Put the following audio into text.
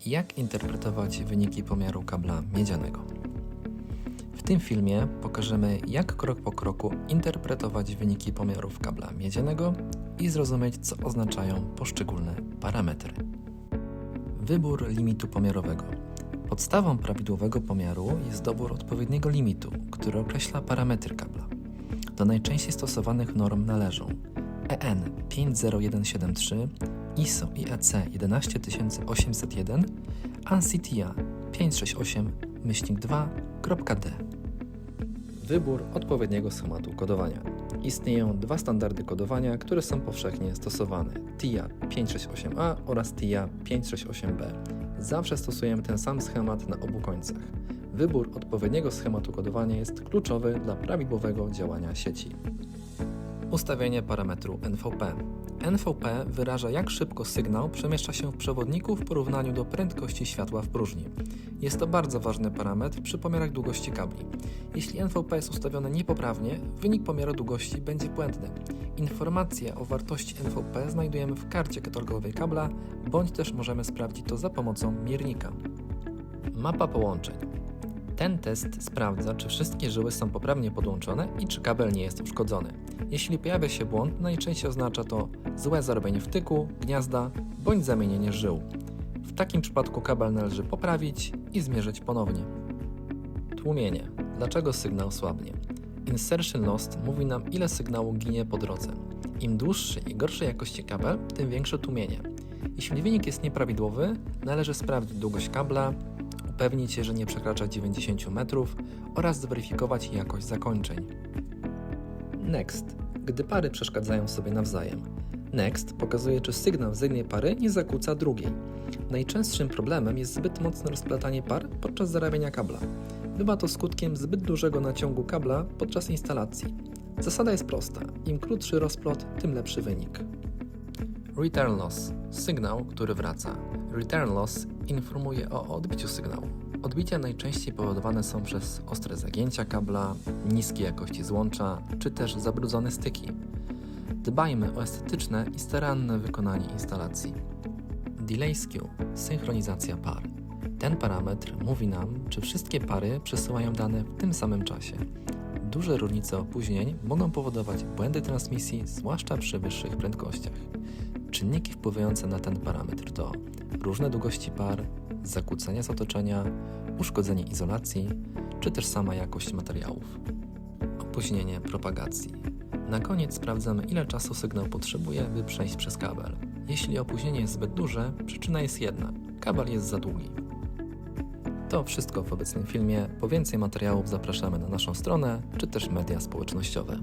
Jak interpretować wyniki pomiaru kabla miedzianego? W tym filmie pokażemy, jak krok po kroku interpretować wyniki pomiarów kabla miedzianego i zrozumieć, co oznaczają poszczególne parametry. Wybór limitu pomiarowego. Podstawą prawidłowego pomiaru jest dobór odpowiedniego limitu, który określa parametry kabla. Do najczęściej stosowanych norm należą EN 50173, ISO IEC 11801, ANSI TIA 568-2.d. Wybór odpowiedniego schematu kodowania. Istnieją dwa standardy kodowania, które są powszechnie stosowane: TIA 568A oraz TIA 568B. Zawsze stosujemy ten sam schemat na obu końcach. Wybór odpowiedniego schematu kodowania jest kluczowy dla prawidłowego działania sieci. Ustawienie parametru NVP. NVP wyraża, jak szybko sygnał przemieszcza się w przewodniku w porównaniu do prędkości światła w próżni. Jest to bardzo ważny parametr przy pomiarach długości kabli. Jeśli NVP jest ustawione niepoprawnie, wynik pomiaru długości będzie błędny. Informacje o wartości NVP znajdujemy w karcie katalogowej kabla, bądź też możemy sprawdzić to za pomocą miernika. Mapa połączeń. Ten test sprawdza, czy wszystkie żyły są poprawnie podłączone i czy kabel nie jest uszkodzony. Jeśli pojawia się błąd, najczęściej oznacza to złe zarobienie wtyku, gniazda bądź zamienienie żył. W takim przypadku kabel należy poprawić i zmierzyć ponownie. Tłumienie. Dlaczego sygnał słabnie? Insertion loss mówi nam, ile sygnału ginie po drodze. Im dłuższy i gorszej jakości kabel, tym większe tłumienie. Jeśli wynik jest nieprawidłowy, należy sprawdzić długość kabla, upewnić się, że nie przekracza 90 metrów oraz zweryfikować jakość zakończeń. Next. Gdy pary przeszkadzają sobie nawzajem. Next pokazuje, czy sygnał z jednej pary nie zakłóca drugiej. Najczęstszym problemem jest zbyt mocne rozplatanie par podczas zarabiania kabla. Bywa to skutkiem zbyt dużego naciągu kabla podczas instalacji. Zasada jest prosta. Im krótszy rozplot, tym lepszy wynik. Return loss. Sygnał, który wraca. Return loss informuje o odbiciu sygnału. Odbicia najczęściej powodowane są przez ostre zagięcia kabla, niskie jakości złącza, czy też zabrudzone styki. Dbajmy o estetyczne i staranne wykonanie instalacji. Delay skew. Synchronizacja par. Ten parametr mówi nam, czy wszystkie pary przesyłają dane w tym samym czasie. Duże różnice opóźnień mogą powodować błędy transmisji, zwłaszcza przy wyższych prędkościach. Czynniki wpływające na ten parametr to różne długości par, zakłócenia z otoczenia, uszkodzenie izolacji, czy też sama jakość materiałów. Opóźnienie propagacji. Na koniec sprawdzamy, ile czasu sygnał potrzebuje, by przejść przez kabel. Jeśli opóźnienie jest zbyt duże, przyczyna jest jedna – kabel jest za długi. To wszystko w obecnym filmie. Po więcej materiałów zapraszamy na naszą stronę, czy też media społecznościowe.